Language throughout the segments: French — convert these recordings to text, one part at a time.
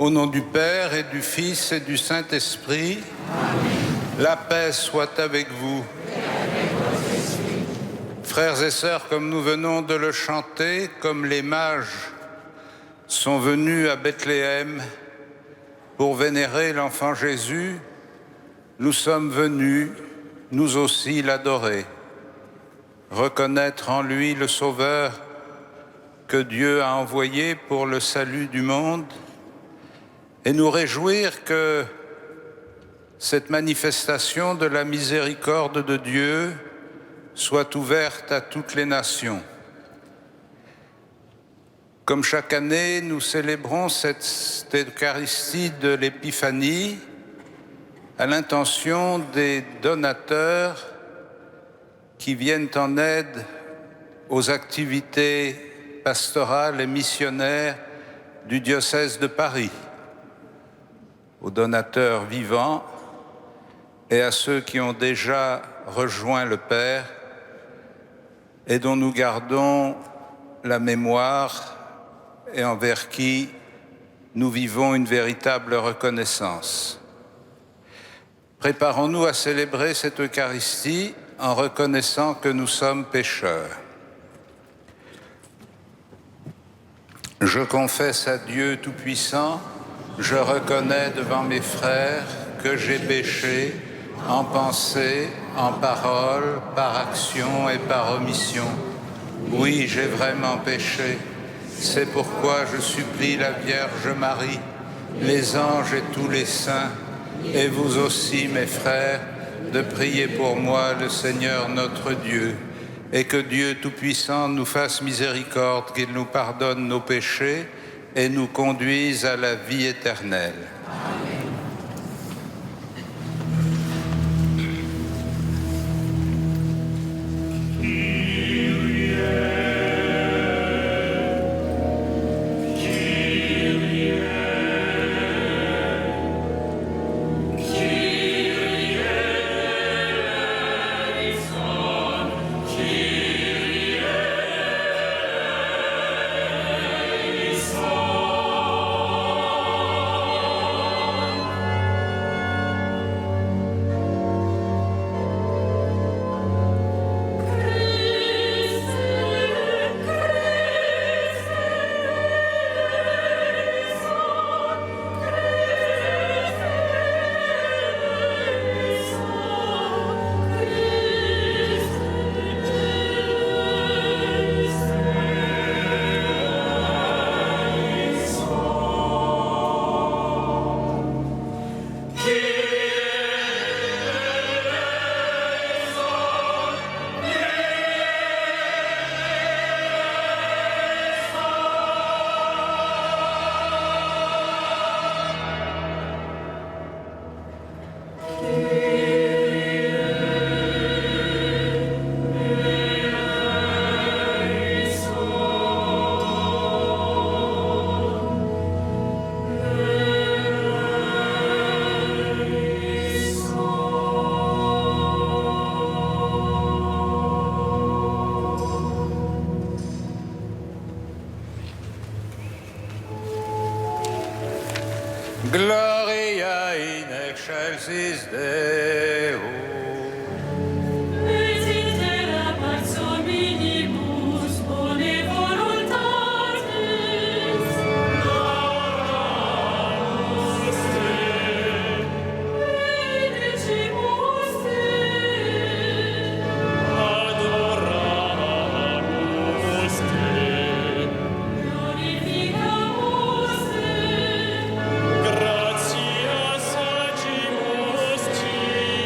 Au nom du Père et du Fils et du Saint-Esprit, la paix soit avec vous. Frères et sœurs, comme nous venons de le chanter, comme les mages sont venus à Bethléem pour vénérer l'enfant Jésus, nous sommes venus, nous aussi, l'adorer, reconnaître en lui le Sauveur que Dieu a envoyé pour le salut du monde et nous réjouir que cette manifestation de la miséricorde de Dieu soit ouverte à toutes les nations. Comme chaque année, nous célébrons cette Eucharistie de l'Épiphanie à l'intention des donateurs qui viennent en aide aux activités pastorales et missionnaires du diocèse de Paris, aux donateurs vivants et à ceux qui ont déjà rejoint le Père et dont nous gardons la mémoire et envers qui nous vivons une véritable reconnaissance. Préparons-nous à célébrer cette Eucharistie en reconnaissant que nous sommes pécheurs. Je confesse à Dieu Tout-Puissant, je reconnais devant mes frères que j'ai péché en pensée, en parole, par action et par omission. Oui, j'ai vraiment péché. C'est pourquoi je supplie la Vierge Marie, les anges et tous les saints, et vous aussi, mes frères, de prier pour moi le Seigneur notre Dieu, et que Dieu Tout-Puissant nous fasse miséricorde, qu'il nous pardonne nos péchés et nous conduise à la vie éternelle. Amen. Gloria in excelsis Deo. Et intera pax hominibus bone voluntatis. Adoramus te. Benedicimus te. Adoramus te. Glorificamus te. Gratias agimus tibi.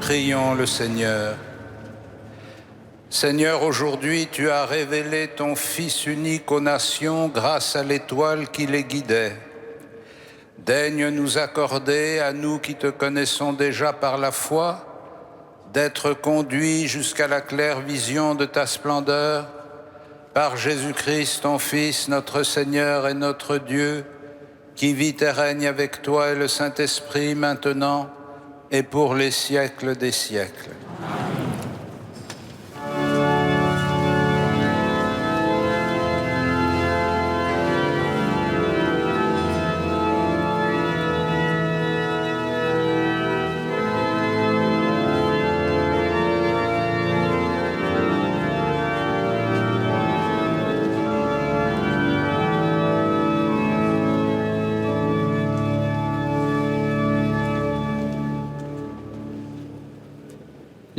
Prions le Seigneur. Seigneur, aujourd'hui tu as révélé ton Fils unique aux nations grâce à l'étoile qui les guidait. Daigne nous accorder, à nous qui te connaissons déjà par la foi, d'être conduits jusqu'à la claire vision de ta splendeur, par Jésus-Christ, ton Fils, notre Seigneur et notre Dieu, qui vit et règne avec toi et le Saint-Esprit maintenant et pour les siècles des siècles.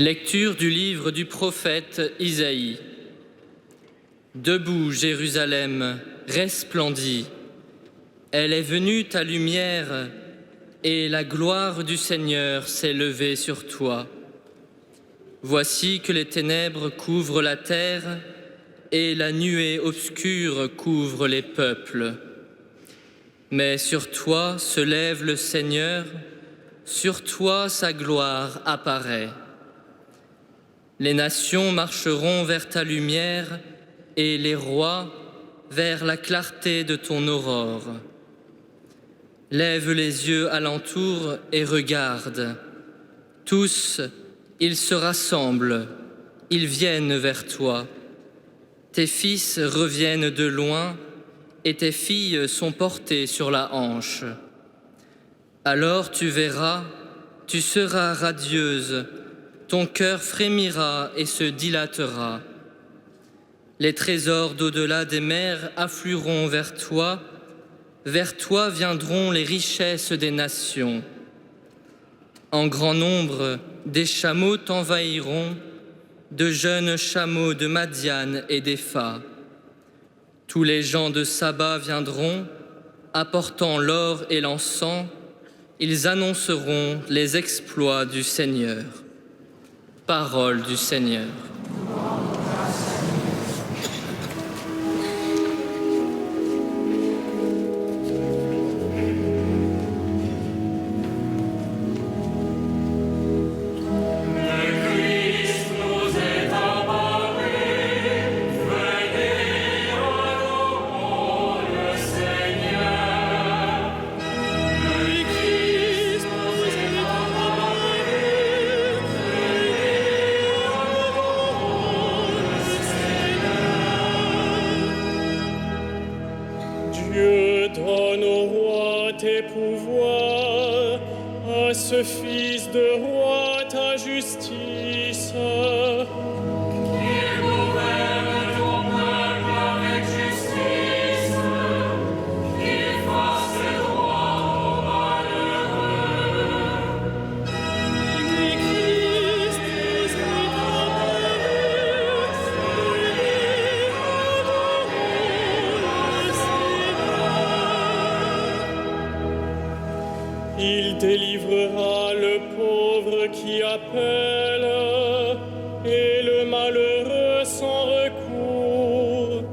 Lecture du livre du prophète Isaïe. Debout, Jérusalem, resplendis. Elle est venue ta lumière, et la gloire du Seigneur s'est levée sur toi. Voici que les ténèbres couvrent la terre, et la nuée obscure couvre les peuples. Mais sur toi se lève le Seigneur, sur toi sa gloire apparaît. Les nations marcheront vers ta lumière et les rois vers la clarté de ton aurore. Lève les yeux alentour et regarde. Tous, ils se rassemblent, ils viennent vers toi. Tes fils reviennent de loin et tes filles sont portées sur la hanche. Alors tu verras, tu seras radieuse, ton cœur frémira et se dilatera. Les trésors d'au-delà des mers afflueront vers toi viendront les richesses des nations. En grand nombre, des chameaux t'envahiront, de jeunes chameaux de Madian et d'Épha. Tous les gens de Saba viendront, apportant l'or et l'encens, ils annonceront les exploits du Seigneur. Parole du Seigneur. Donne au roi tes pouvoirs, à ce fils de roi ta justice. Qu'il gouverne ton peuple avec justice, qu'il fasse le droit aux malheureux. Christ est apparu, il délivrera le pauvre qui appelle et le malheureux sans recours.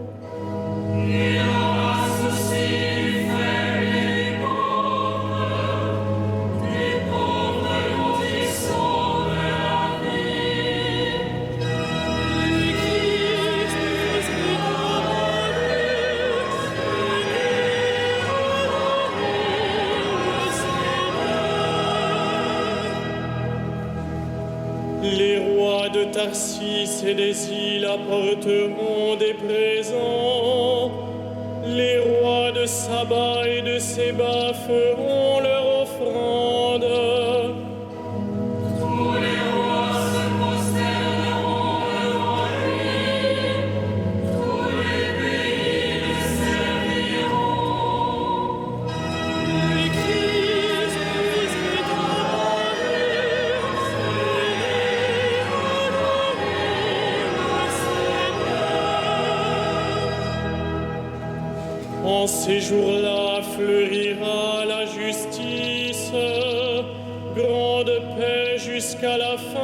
Il aura souci du faible et des pauvres dont il sauve la vie. Christ est Les rois de Tarsis et des îles apporteront des présents. Les rois de Saba et de Séba feront leur offrande. Tous les rois se prosterneront devant lui. Tous les pays le serviront. Le Christ est apparu. En ces jours-là fleurira la justice, grande paix jusqu'à la fin.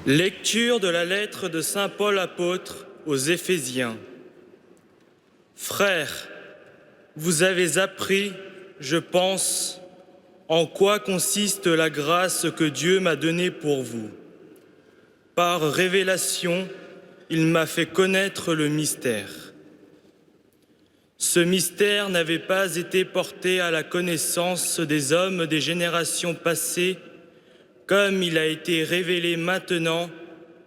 Lecture de la lettre de saint Paul apôtre aux Éphésiens. Frères, vous avez appris, je pense, en quoi consiste la grâce que Dieu m'a donnée pour vous. Par révélation, il m'a fait connaître le mystère. Ce mystère n'avait pas été porté à la connaissance des hommes des générations passées, comme il a été révélé maintenant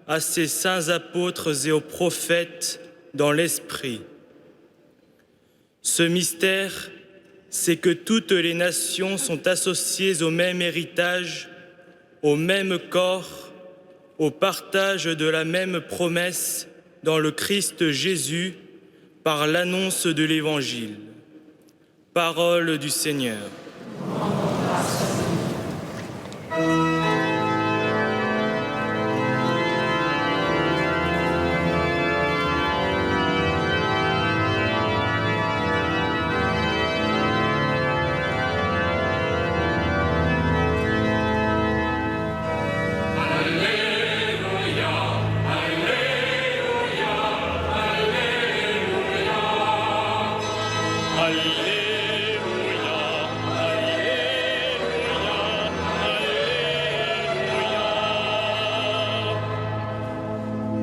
à ses saints apôtres et aux prophètes dans l'Esprit. Ce mystère, c'est que toutes les nations sont associées au même héritage, au même corps, au partage de la même promesse dans le Christ Jésus par l'annonce de l'Évangile. Parole du Seigneur.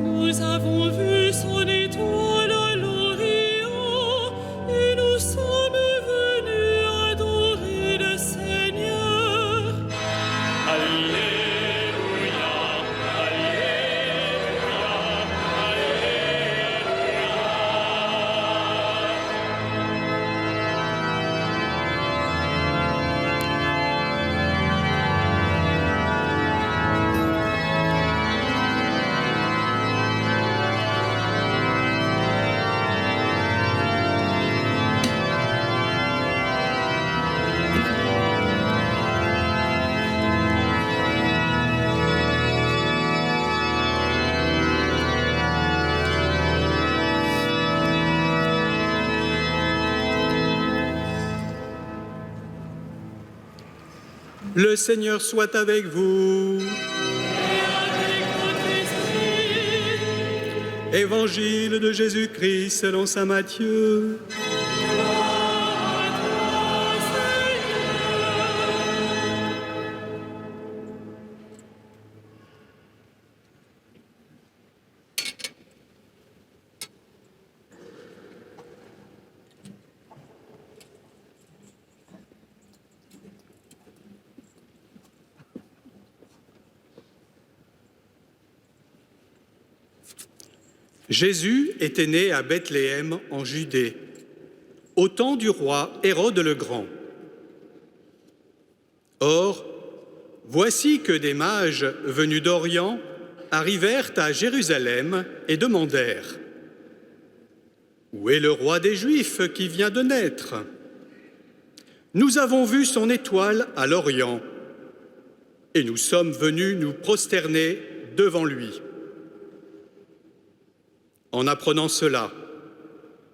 Nous avons vu son étoile à l'Orient et nous sommes venus adorer le Seigneur. Alléluia, Alléluia, Le Seigneur soit avec vous. Évangile de Jésus-Christ selon saint Matthieu. Jésus était né à Bethléem en Judée, au temps du roi Hérode le Grand. Or, voici que des mages venus d'Orient arrivèrent à Jérusalem et demandèrent : « Où est le roi des Juifs qui vient de naître ? Nous avons vu son étoile à l'Orient et nous sommes venus nous prosterner devant lui. » En apprenant cela,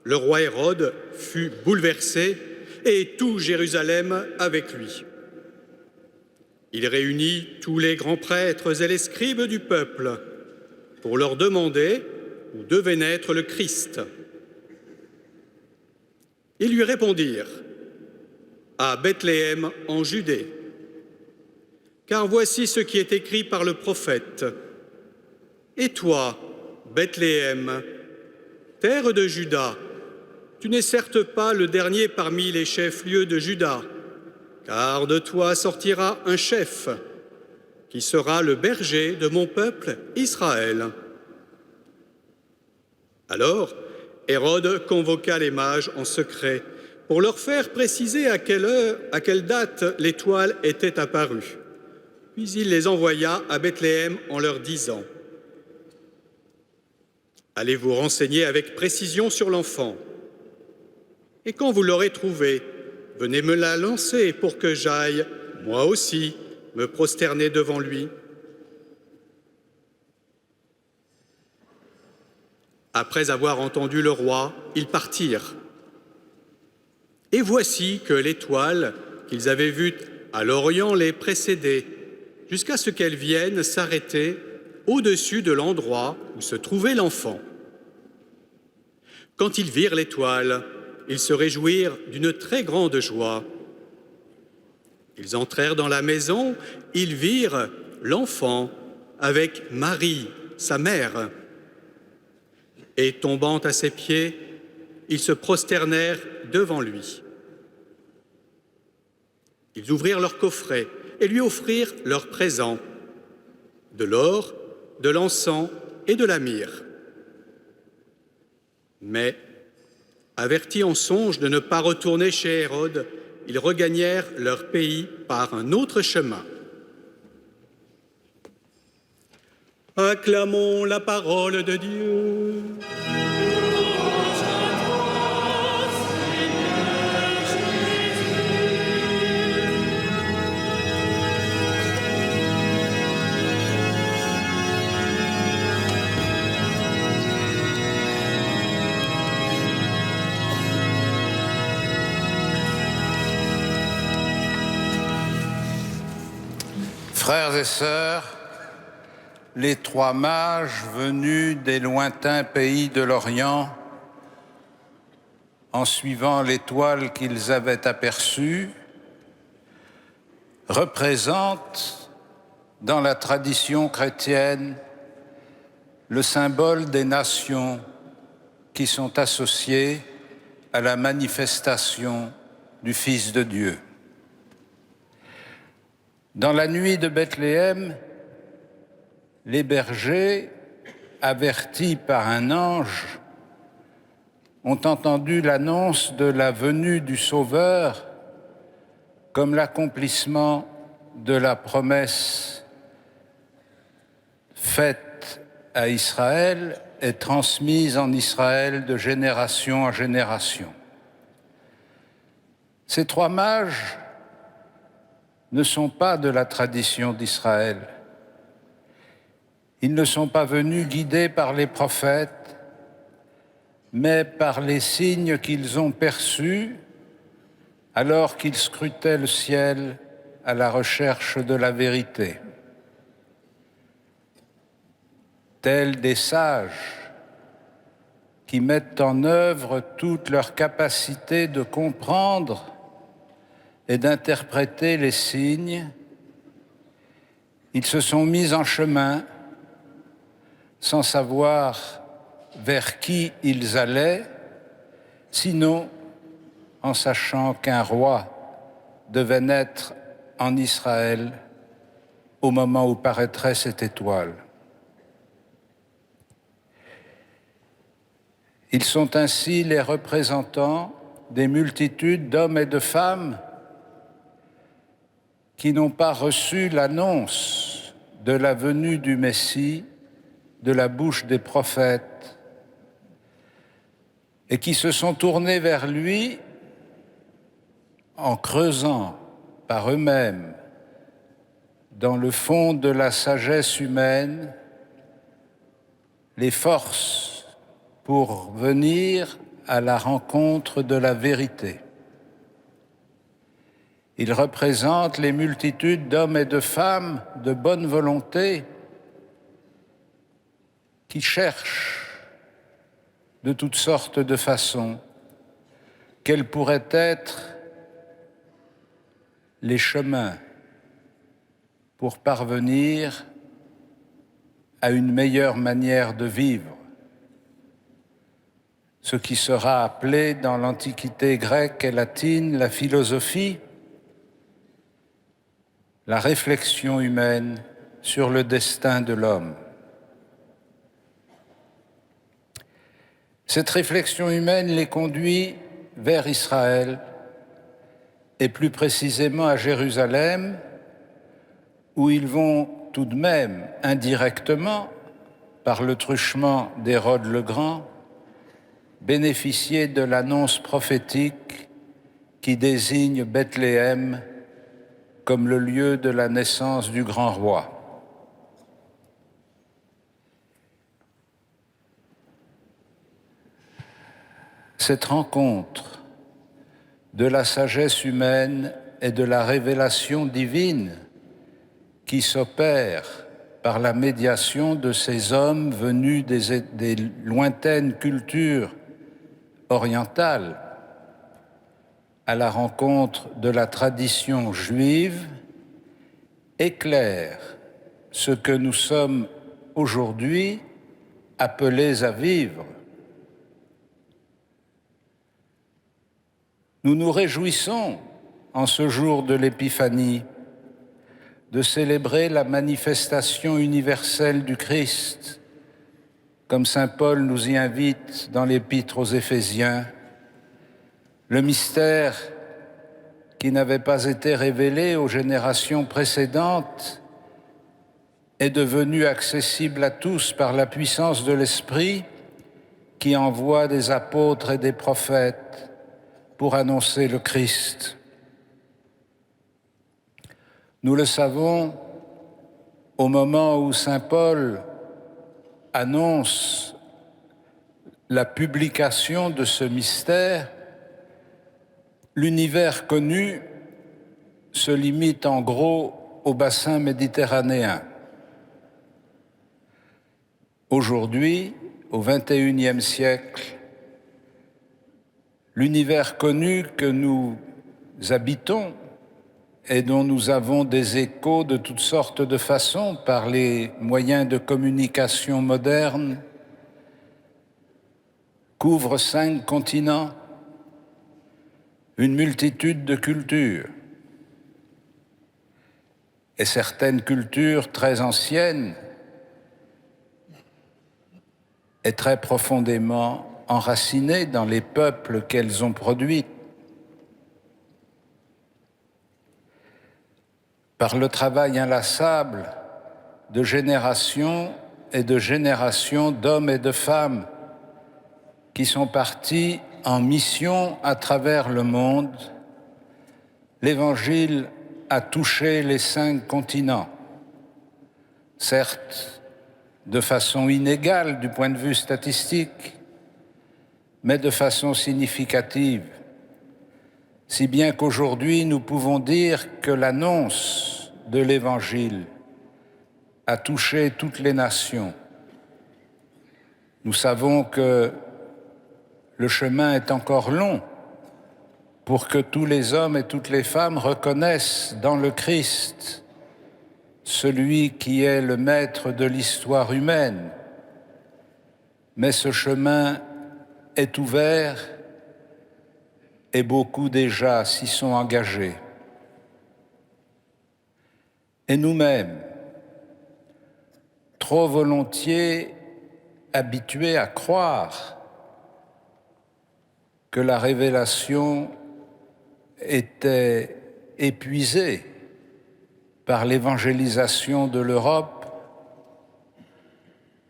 le roi Hérode fut bouleversé et tout Jérusalem avec lui. Il réunit tous les grands prêtres et les scribes du peuple pour leur demander où devait naître le Christ. Ils lui répondirent : à Bethléem en Judée. Car voici ce qui est écrit par le prophète : et toi, Bethléem, terre de Juda, tu n'es certes pas le dernier parmi les chefs-lieux de Juda, car de toi sortira un chef qui sera le berger de mon peuple Israël. Alors, Hérode convoqua les mages en secret pour leur faire préciser à quelle date l'étoile était apparue. Puis il les envoya à Bethléem en leur disant : allez vous renseigner avec précision sur l'enfant. Et quand vous l'aurez trouvé, venez me la lancer pour que j'aille, moi aussi, me prosterner devant lui. Après avoir entendu le roi, ils partirent. Et voici que l'étoile qu'ils avaient vue à l'Orient les précédait, jusqu'à ce qu'elle vienne s'arrêter au-dessus de l'endroit où se trouvait l'enfant. Quand ils virent l'étoile, ils se réjouirent d'une très grande joie. Ils entrèrent dans la maison, ils virent l'enfant avec Marie, sa mère. Et tombant à ses pieds, ils se prosternèrent devant lui. Ils ouvrirent leur coffret et lui offrirent leurs présents, de l'or, de l'encens et de la myrrhe. Mais, avertis en songe de ne pas retourner chez Hérode, ils regagnèrent leur pays par un autre chemin. Acclamons la parole de Dieu. Frères et sœurs, les trois mages venus des lointains pays de l'Orient, en suivant l'étoile qu'ils avaient aperçue, représentent, dans la tradition chrétienne, le symbole des nations qui sont associées à la manifestation du Fils de Dieu. Dans la nuit de Bethléem, les bergers, avertis par un ange, ont entendu l'annonce de la venue du Sauveur comme l'accomplissement de la promesse faite à Israël et transmise en Israël de génération en génération. Ces trois mages ne sont pas de la tradition d'Israël. Ils ne sont pas venus guidés par les prophètes, mais par les signes qu'ils ont perçus alors qu'ils scrutaient le ciel à la recherche de la vérité. Tels des sages qui mettent en œuvre toute leur capacité de comprendre et d'interpréter les signes, ils se sont mis en chemin sans savoir vers qui ils allaient, sinon en sachant qu'un roi devait naître en Israël au moment où paraîtrait cette étoile. Ils sont ainsi les représentants des multitudes d'hommes et de femmes qui n'ont pas reçu l'annonce de la venue du Messie de la bouche des prophètes et qui se sont tournés vers lui en creusant par eux-mêmes dans le fond de la sagesse humaine les forces pour venir à la rencontre de la vérité. Il représente les multitudes d'hommes et de femmes de bonne volonté qui cherchent de toutes sortes de façons quels pourraient être les chemins pour parvenir à une meilleure manière de vivre, ce qui sera appelé dans l'Antiquité grecque et latine la philosophie, la réflexion humaine sur le destin de l'homme. Cette réflexion humaine les conduit vers Israël et plus précisément à Jérusalem, où ils vont tout de même indirectement, par le truchement d'Hérode le Grand, bénéficier de l'annonce prophétique qui désigne Bethléem comme le lieu de la naissance du grand roi. Cette rencontre de la sagesse humaine et de la révélation divine qui s'opère par la médiation de ces hommes venus des lointaines cultures orientales à la rencontre de la tradition juive, éclaire ce que nous sommes aujourd'hui appelés à vivre. Nous nous réjouissons en ce jour de l'Épiphanie de célébrer la manifestation universelle du Christ, comme saint Paul nous y invite dans l'Épître aux Éphésiens, le mystère qui n'avait pas été révélé aux générations précédentes est devenu accessible à tous par la puissance de l'Esprit qui envoie des apôtres et des prophètes pour annoncer le Christ. Nous le savons, au moment où saint Paul annonce la publication de ce mystère, l'univers connu se limite en gros au bassin méditerranéen. Aujourd'hui, au XXIe siècle, l'univers connu que nous habitons et dont nous avons des échos de toutes sortes de façons par les moyens de communication modernes, couvre 5 continents, une multitude de cultures. Et certaines cultures très anciennes et très profondément enracinées dans les peuples qu'elles ont produits. Par le travail inlassable de générations et de générations d'hommes et de femmes qui sont partis en mission à travers le monde, l'Évangile a touché les 5 continents, certes de façon inégale du point de vue statistique, mais de façon significative, si bien qu'aujourd'hui nous pouvons dire que l'annonce de l'Évangile a touché toutes les nations. Nous savons que le chemin est encore long pour que tous les hommes et toutes les femmes reconnaissent dans le Christ celui qui est le maître de l'histoire humaine. Mais ce chemin est ouvert et beaucoup déjà s'y sont engagés. Et nous-mêmes, trop volontiers habitués à croire que la révélation était épuisée par l'évangélisation de l'Europe,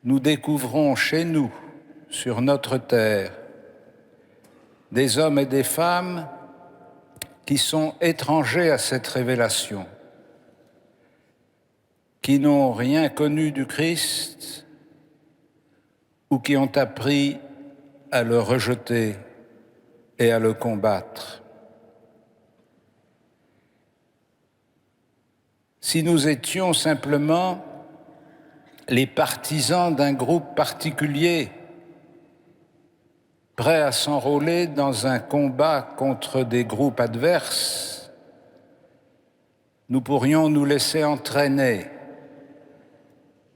nous découvrons chez nous, sur notre terre, des hommes et des femmes qui sont étrangers à cette révélation, qui n'ont rien connu du Christ ou qui ont appris à le rejeter et à le combattre. Si nous étions simplement les partisans d'un groupe particulier, prêts à s'enrôler dans un combat contre des groupes adverses, nous pourrions nous laisser entraîner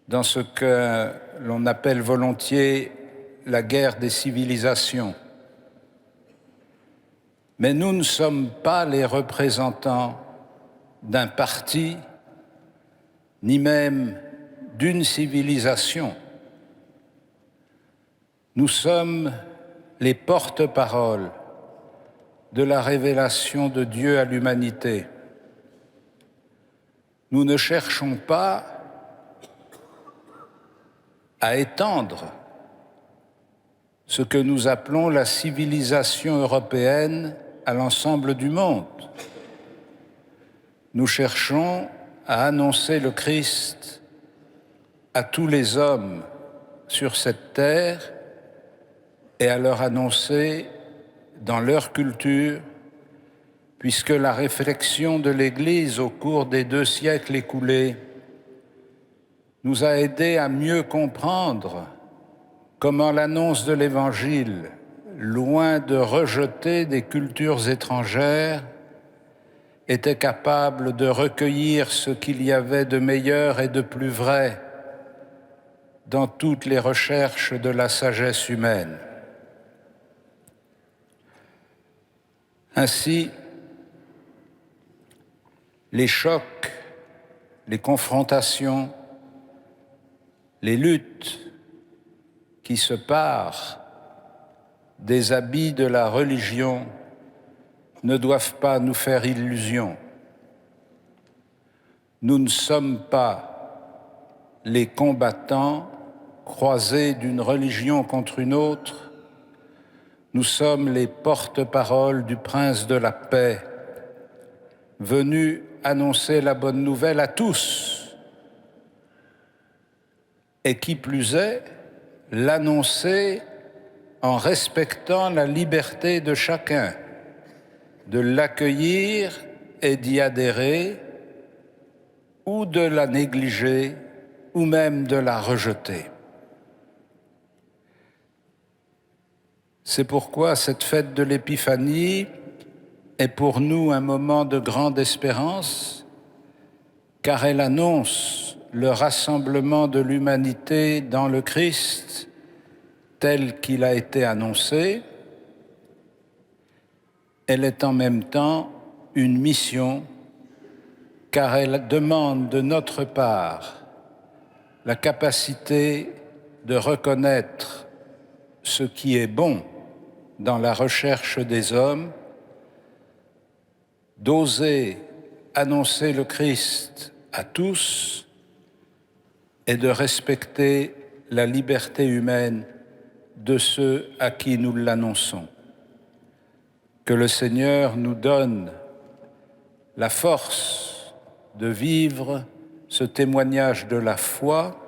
dans ce que l'on appelle volontiers la guerre des civilisations. Mais nous ne sommes pas les représentants d'un parti, ni même d'une civilisation. Nous sommes les porte-paroles de la révélation de Dieu à l'humanité. Nous ne cherchons pas à étendre ce que nous appelons la civilisation européenne à l'ensemble du monde. Nous cherchons à annoncer le Christ à tous les hommes sur cette terre et à leur annoncer dans leur culture, puisque la réflexion de l'Église au cours des 2 siècles écoulés nous a aidés à mieux comprendre comment l'annonce de l'Évangile, loin de rejeter des cultures étrangères, était capable de recueillir ce qu'il y avait de meilleur et de plus vrai dans toutes les recherches de la sagesse humaine. Ainsi, les chocs, les confrontations, les luttes qui se parent des habits de la religion ne doivent pas nous faire illusion. Nous ne sommes pas les combattants croisés d'une religion contre une autre. Nous sommes les porte-paroles du Prince de la paix, venus annoncer la bonne nouvelle à tous, et qui plus est, l'annoncer en respectant la liberté de chacun, de l'accueillir et d'y adhérer, ou de la négliger, ou même de la rejeter. C'est pourquoi cette fête de l'Épiphanie est pour nous un moment de grande espérance, car elle annonce le rassemblement de l'humanité dans le Christ tel qu'il a été annoncé. Elle est en même temps une mission, car elle demande de notre part la capacité de reconnaître ce qui est bon dans la recherche des hommes, d'oser annoncer le Christ à tous et de respecter la liberté humaine de ceux à qui nous l'annonçons. Que le Seigneur nous donne la force de vivre ce témoignage de la foi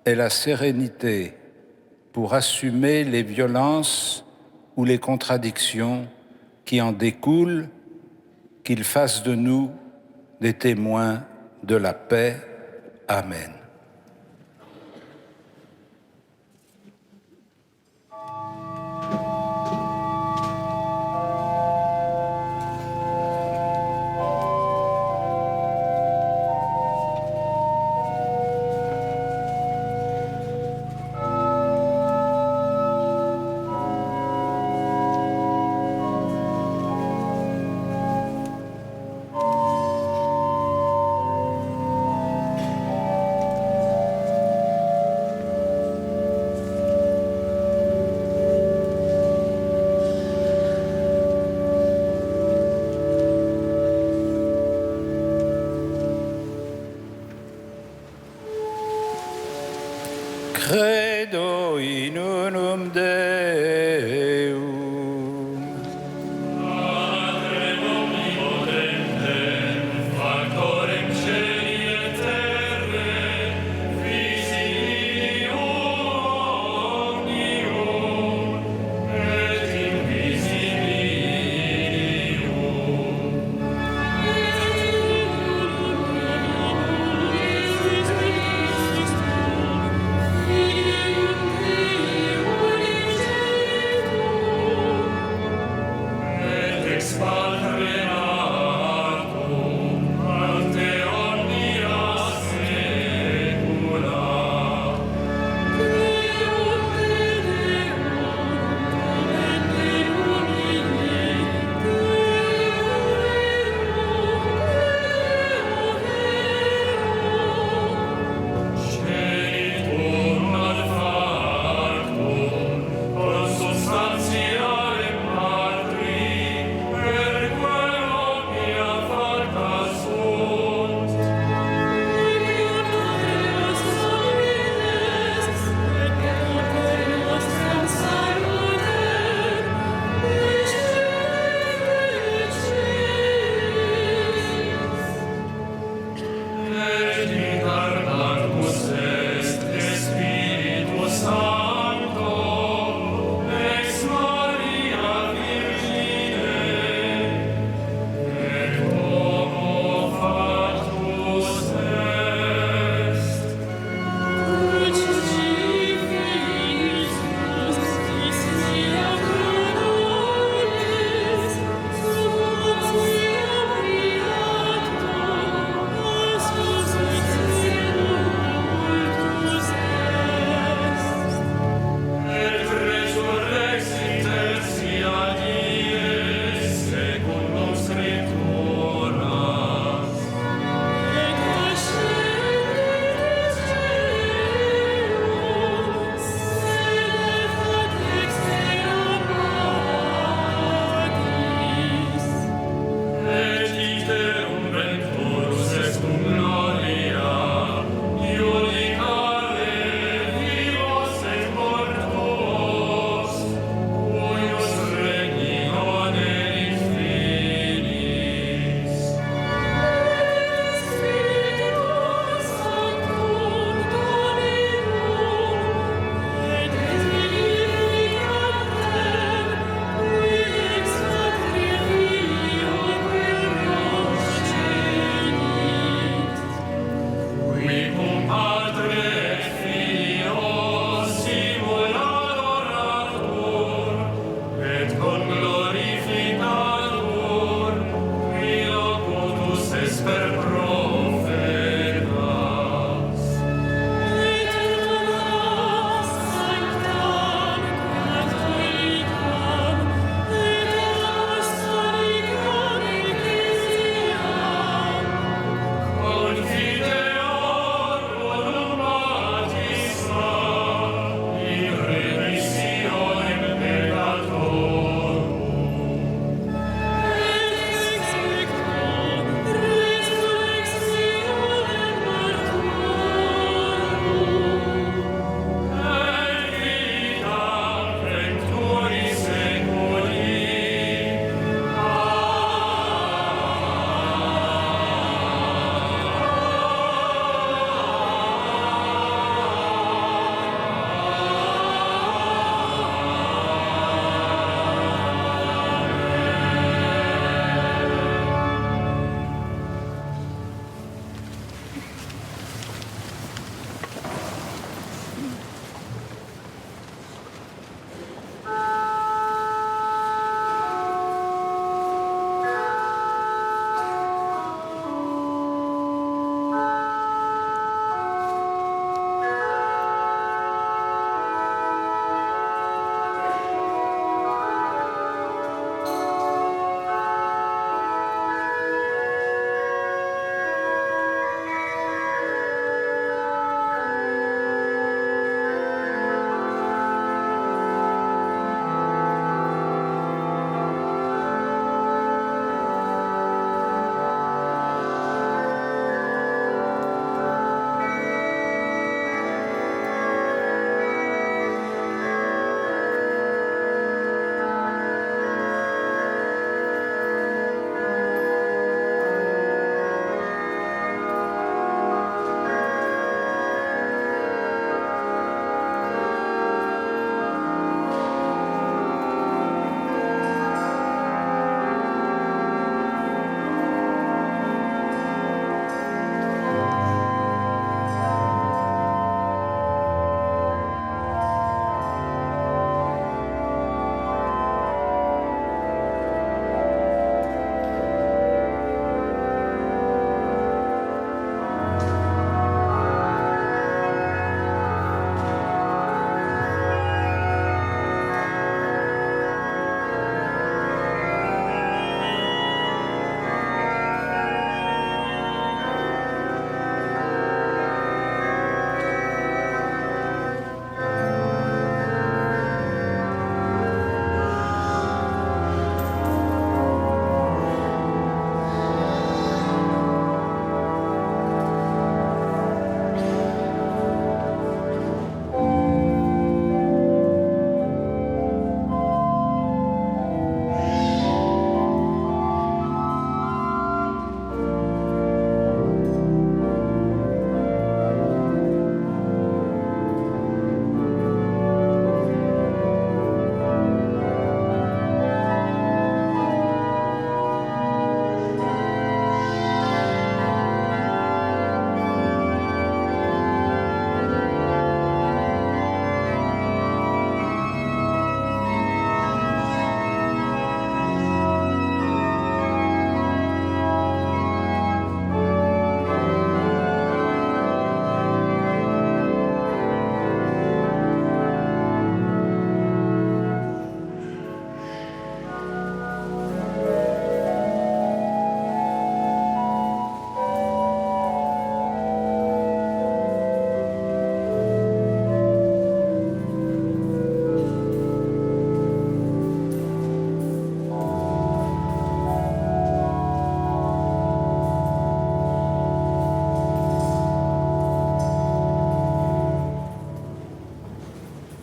et la sérénité pour assumer les violences ou les contradictions qui en découlent, qu'il fasse de nous des témoins de la paix. Amen.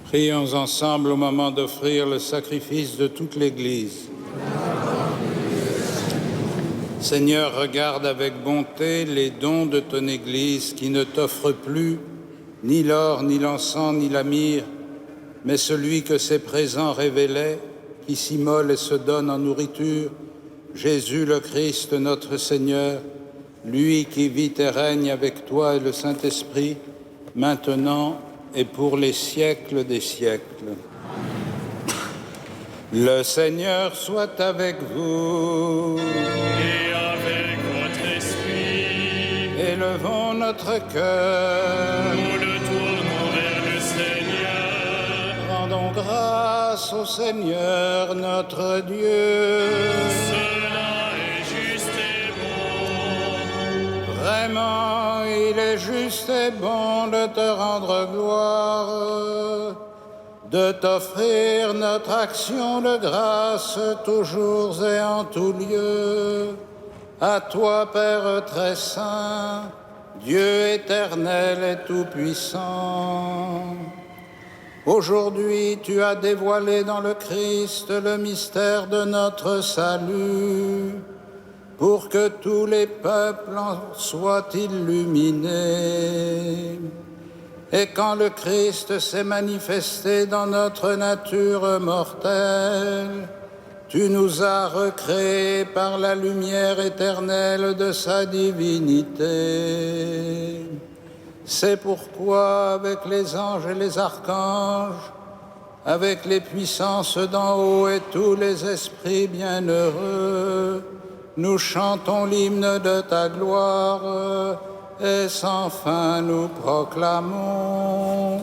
Prions ensemble au moment d'offrir le sacrifice de toute l'Église. Seigneur, regarde avec bonté les dons de ton Église qui ne t'offre plus ni l'or, ni l'encens, ni la myrrhe, mais celui que ses présents révélaient, qui s'immole et se donne en nourriture, Jésus le Christ, notre Seigneur, lui qui vit et règne avec toi et le Saint-Esprit, maintenant et pour les siècles des siècles. Le Seigneur soit avec vous. Et avec votre esprit. Élevons notre cœur. Nous le tournons vers le Seigneur. Rendons grâce au Seigneur notre Dieu. Cela est juste et bon. Vraiment, il est juste et bon de te rendre gloire, de t'offrir notre action de grâce toujours et en tout lieu. À toi, Père très saint, Dieu éternel et tout-puissant. Aujourd'hui, tu as dévoilé dans le Christ le mystère de notre salut, pour que tous les peuples en soient illuminés. Et quand le Christ s'est manifesté dans notre nature mortelle, tu nous as recréés par la lumière éternelle de sa divinité. C'est pourquoi, avec les anges et les archanges, avec les puissances d'en haut et tous les esprits bienheureux, nous chantons l'hymne de ta gloire et sans fin nous proclamons.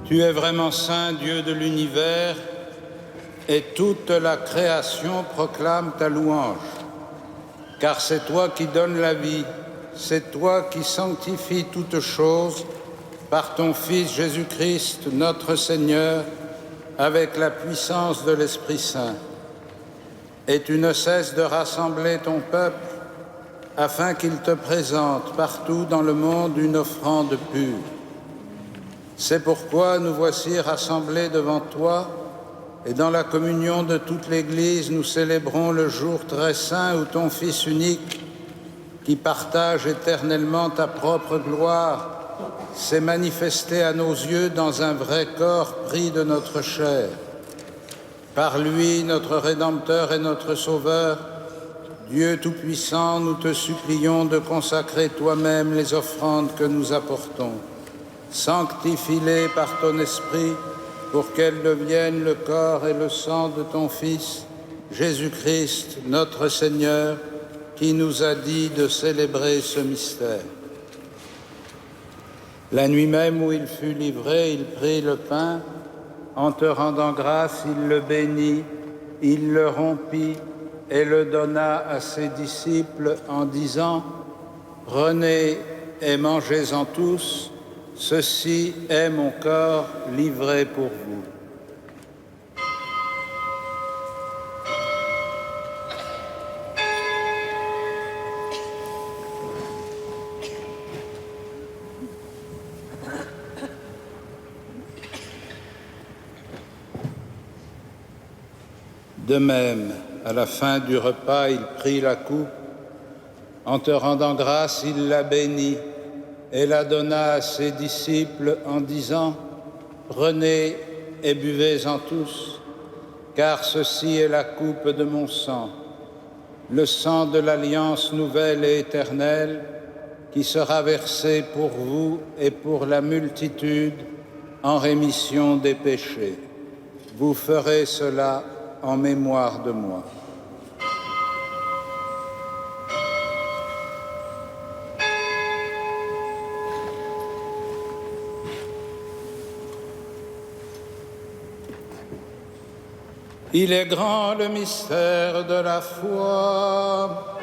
Tu es vraiment saint, Dieu de l'univers, et toute la création proclame ta louange. Car c'est toi qui donnes la vie, c'est toi qui sanctifies toutes choses par ton Fils Jésus-Christ, notre Seigneur, avec la puissance de l'Esprit Saint. Et tu ne cesses de rassembler ton peuple afin qu'il te présente partout dans le monde une offrande pure. C'est pourquoi nous voici rassemblés devant toi, et dans la communion de toute l'Église, nous célébrons le jour très saint où ton Fils unique, qui partage éternellement ta propre gloire, s'est manifesté à nos yeux dans un vrai corps pris de notre chair. Par lui, notre Rédempteur et notre Sauveur, Dieu Tout-Puissant, nous te supplions de consacrer toi-même les offrandes que nous apportons. Sanctifie-les par ton Esprit pour qu'elles deviennent le corps et le sang de ton Fils, Jésus-Christ, notre Seigneur, qui nous a dit de célébrer ce mystère. La nuit même où il fut livré, il prit le pain. En te rendant grâce, il le bénit, il le rompit et le donna à ses disciples en disant : « Prenez et mangez-en tous. Ceci est mon corps livré pour vous. » De même, à la fin du repas, il prit la coupe. En te rendant grâce, il la bénit et la donna à ses disciples en disant : « Prenez et buvez-en tous, car ceci est la coupe de mon sang, le sang de l'alliance nouvelle et éternelle, qui sera versé pour vous et pour la multitude en rémission des péchés. Vous ferez cela en mémoire de moi. Il est grand le mystère de la foi.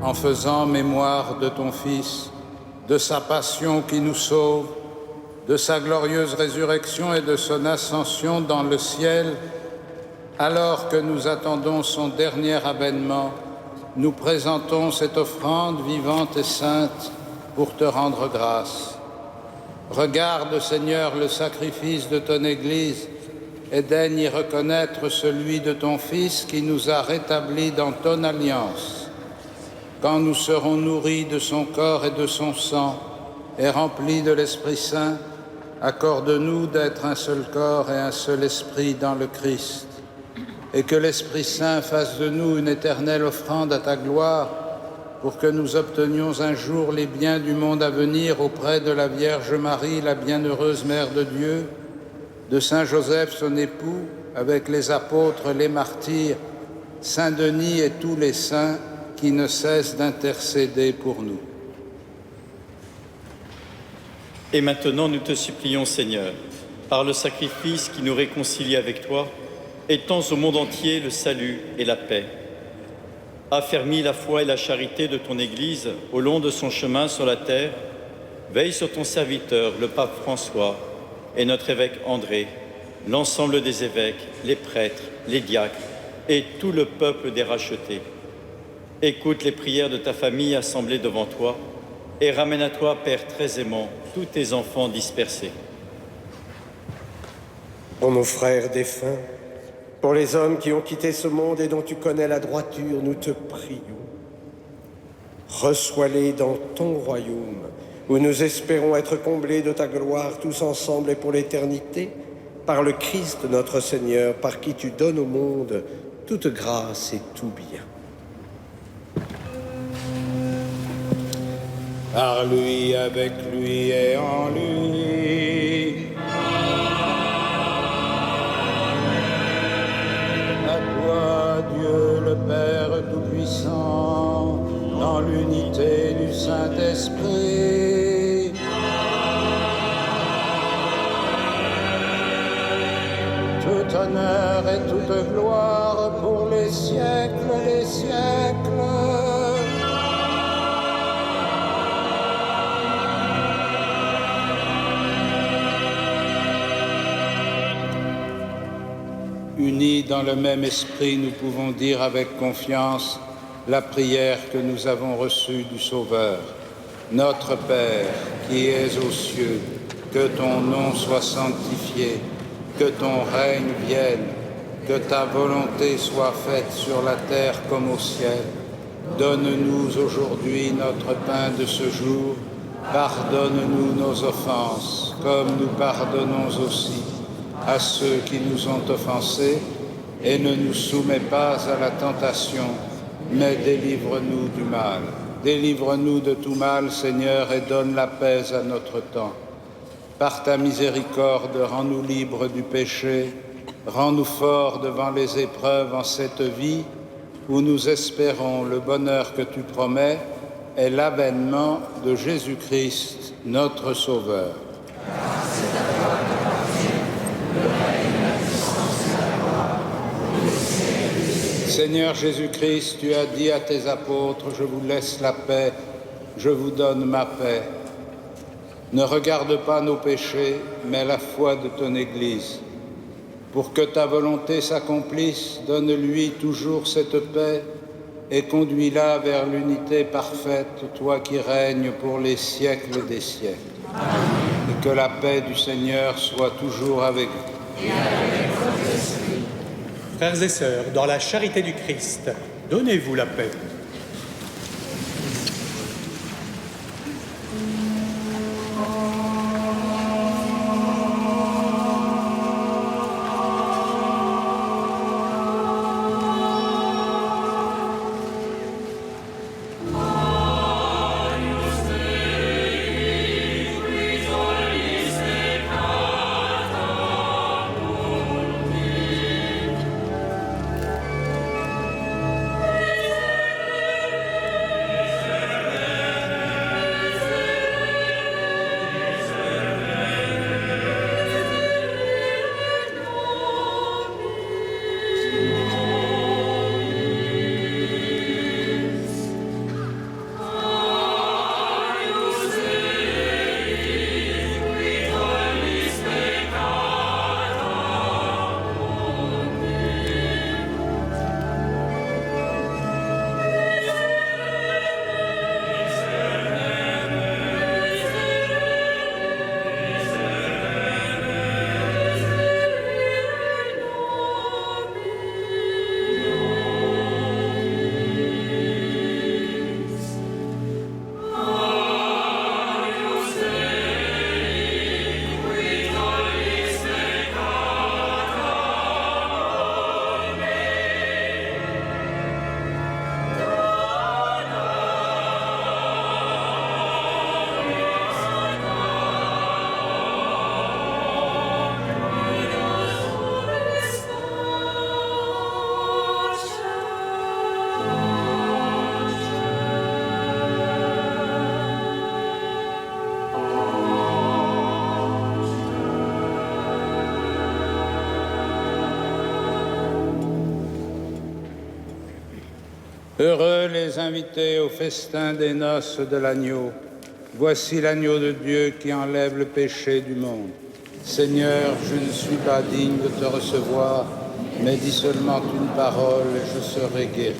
En faisant mémoire de ton Fils, de sa passion qui nous sauve, de sa glorieuse résurrection et de son ascension dans le ciel, alors que nous attendons son dernier avènement, nous présentons cette offrande vivante et sainte pour te rendre grâce. Regarde, Seigneur, le sacrifice de ton Église et daigne y reconnaître celui de ton Fils qui nous a rétablis dans ton alliance. Quand nous serons nourris de son corps et de son sang et remplis de l'Esprit Saint, accorde-nous d'être un seul corps et un seul esprit dans le Christ, et que l'Esprit Saint fasse de nous une éternelle offrande à ta gloire, pour que nous obtenions un jour les biens du monde à venir auprès de la Vierge Marie, la bienheureuse Mère de Dieu, de Saint Joseph, son époux, avec les apôtres, les martyrs, Saint Denis et tous les saints, qui ne cesse d'intercéder pour nous. Et maintenant, nous te supplions, Seigneur, par le sacrifice qui nous réconcilie avec toi, étends au monde entier le salut et la paix. Affermis la foi et la charité de ton Église au long de son chemin sur la terre, veille sur ton serviteur, le pape François, et notre évêque André, l'ensemble des évêques, les prêtres, les diacres et tout le peuple des rachetés. Écoute les prières de ta famille assemblée devant toi et ramène à toi, Père très aimant, tous tes enfants dispersés. Pour nos frères défunts, pour les hommes qui ont quitté ce monde et dont tu connais la droiture, nous te prions. Reçois-les dans ton royaume, où nous espérons être comblés de ta gloire tous ensemble et pour l'éternité, par le Christ notre Seigneur, par qui tu donnes au monde toute grâce et tout bien. Par lui, avec lui et en lui. À toi, Dieu le Père Tout-Puissant, dans l'unité du Saint-Esprit. Tout honneur et toute gloire pour les siècles des siècles. Unis dans le même esprit, nous pouvons dire avec confiance la prière que nous avons reçue du Sauveur. Notre Père, qui es aux cieux, que ton nom soit sanctifié, que ton règne vienne, que ta volonté soit faite sur la terre comme au ciel. Donne-nous aujourd'hui notre pain de ce jour. Pardonne-nous nos offenses, comme nous pardonnons aussi à ceux qui nous ont offensés, et ne nous soumets pas à la tentation, mais délivre-nous du mal. Délivre-nous de tout mal, Seigneur, et donne la paix à notre temps. Par ta miséricorde, rends-nous libres du péché, rends-nous forts devant les épreuves en cette vie, où nous espérons le bonheur que tu promets et l'avènement de Jésus-Christ, notre Sauveur. Seigneur Jésus-Christ, tu as dit à tes apôtres, je vous laisse la paix, je vous donne ma paix. Ne regarde pas nos péchés, mais la foi de ton Église. Pour que ta volonté s'accomplisse, donne-lui toujours cette paix et conduis-la vers l'unité parfaite, toi qui règnes pour les siècles des siècles. Et que la paix du Seigneur soit toujours avec vous. Frères et sœurs, dans la charité du Christ, donnez-vous la paix. Heureux les invités au festin des noces de l'agneau. Voici l'agneau de Dieu qui enlève le péché du monde. Seigneur, je ne suis pas digne de te recevoir, mais dis seulement une parole et je serai guéri.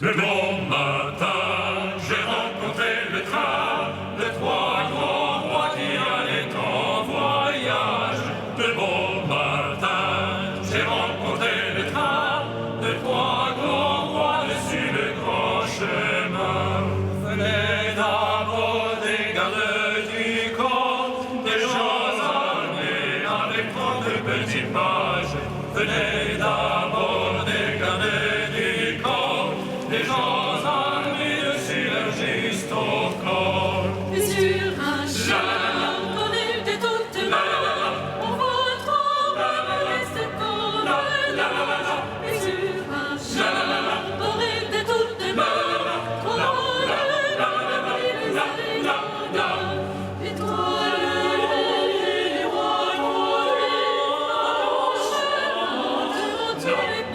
De bon matin, j'ai rencontré le train de trois grands rois qui allaient en voyage. De bon matin, j'ai rencontré le train de trois grands rois dessus le grand chemin. Venaient d'abord des gardes du camp, des gens armés avec 30 petits pages. Venaient d'abord des gardes du camp, des gens armés dessus leur juste au corps. Et sur un chemin connu de toutes mains, on voit trois barres se tendre là. Et sur un chemin connu de toutes mains, on voit là, et toi les rois, chemin de monter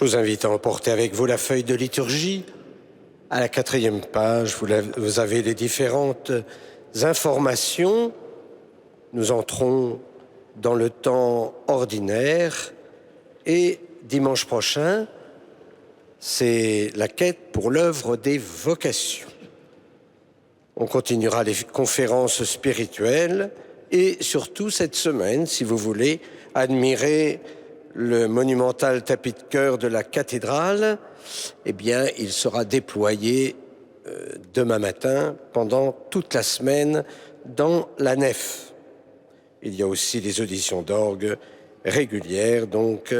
vous invite à emporter avec vous la feuille de liturgie. À la 4e page, vous avez les différentes informations. Nous entrons dans le temps ordinaire et dimanche prochain, c'est la quête pour l'œuvre des vocations. On continuera les conférences spirituelles et surtout cette semaine, si vous voulez, admirer le monumental tapis de cœur de la cathédrale, eh bien, il sera déployé demain matin pendant toute la semaine dans la nef. Il y a aussi des auditions d'orgue régulières, donc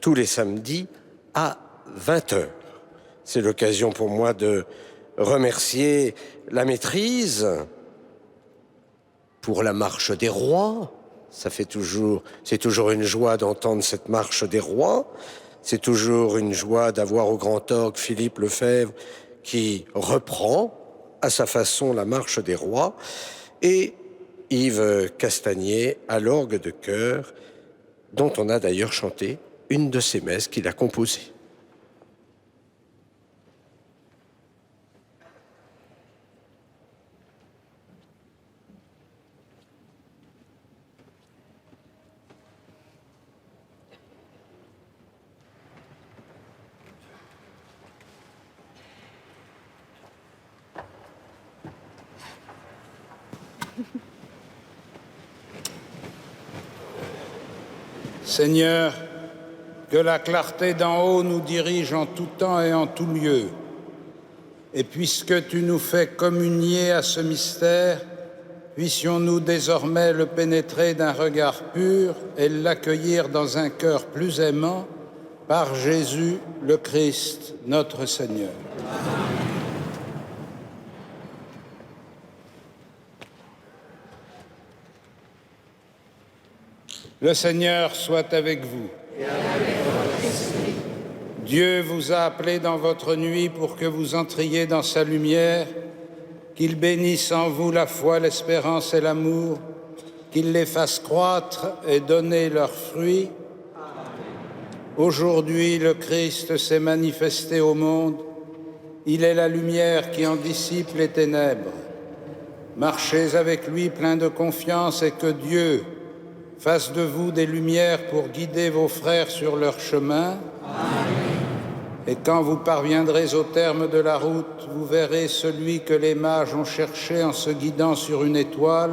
tous les samedis à 20h. C'est l'occasion pour moi de remercier la maîtrise pour la marche des rois. C'est toujours une joie d'entendre cette marche des rois. C'est toujours une joie d'avoir au grand orgue Philippe Lefebvre qui reprend à sa façon la marche des rois et Yves Castagnier à l'orgue de chœur, dont on a d'ailleurs chanté une de ses messes qu'il a composées. Seigneur, que la clarté d'en haut nous dirige en tout temps et en tout lieu. Et puisque tu nous fais communier à ce mystère, puissions-nous désormais le pénétrer d'un regard pur et l'accueillir dans un cœur plus aimant, par Jésus le Christ, notre Seigneur. Le Seigneur soit avec vous. Dieu vous a appelé dans votre nuit pour que vous entriez dans sa lumière, qu'il bénisse en vous la foi, l'espérance et l'amour, qu'il les fasse croître et donner leurs fruits. Aujourd'hui, le Christ s'est manifesté au monde. Il est la lumière qui en dissipe les ténèbres. Marchez avec lui plein de confiance et que Dieu fasse de vous des lumières pour guider vos frères sur leur chemin. Amen. Et quand vous parviendrez au terme de la route, vous verrez celui que les mages ont cherché en se guidant sur une étoile,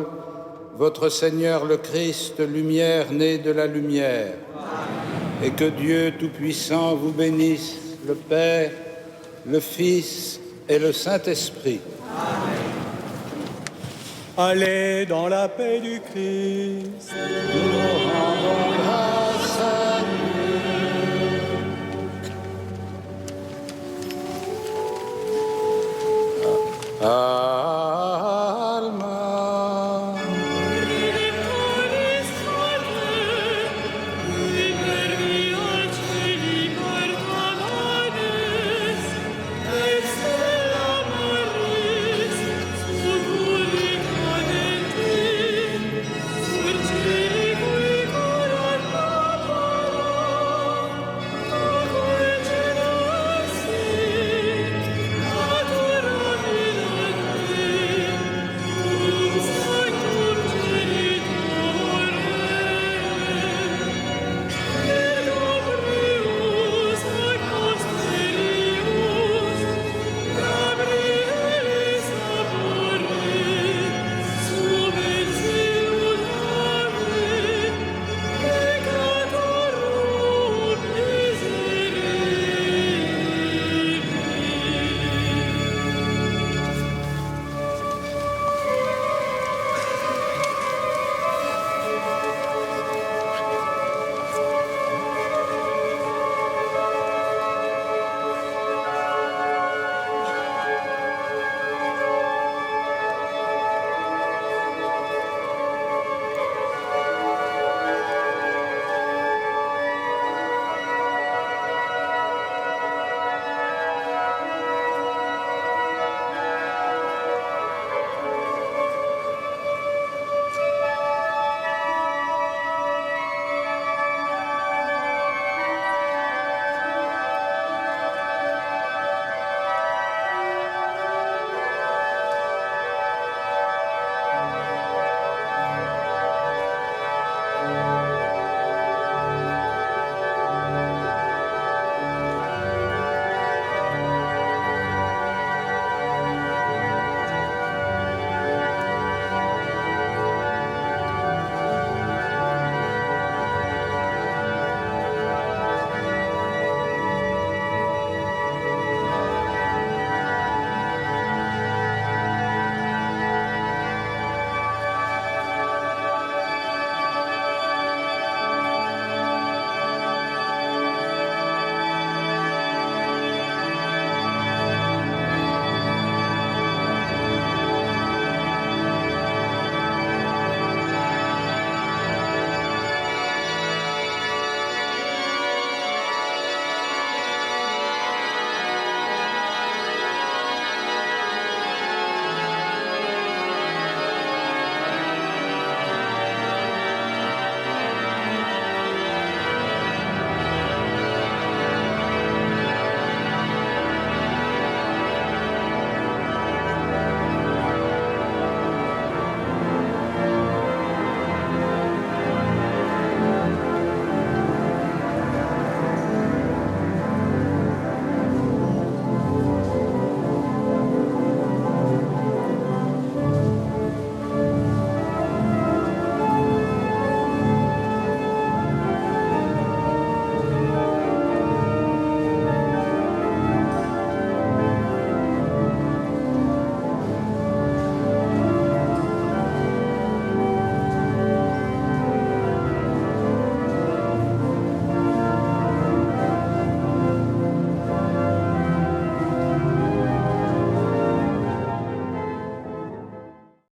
votre Seigneur le Christ, lumière née de la lumière. Amen. Et que Dieu Tout-Puissant vous bénisse, le Père, le Fils et le Saint-Esprit. Amen. Allez dans la paix du Christ. Nous rendons grâce à Dieu.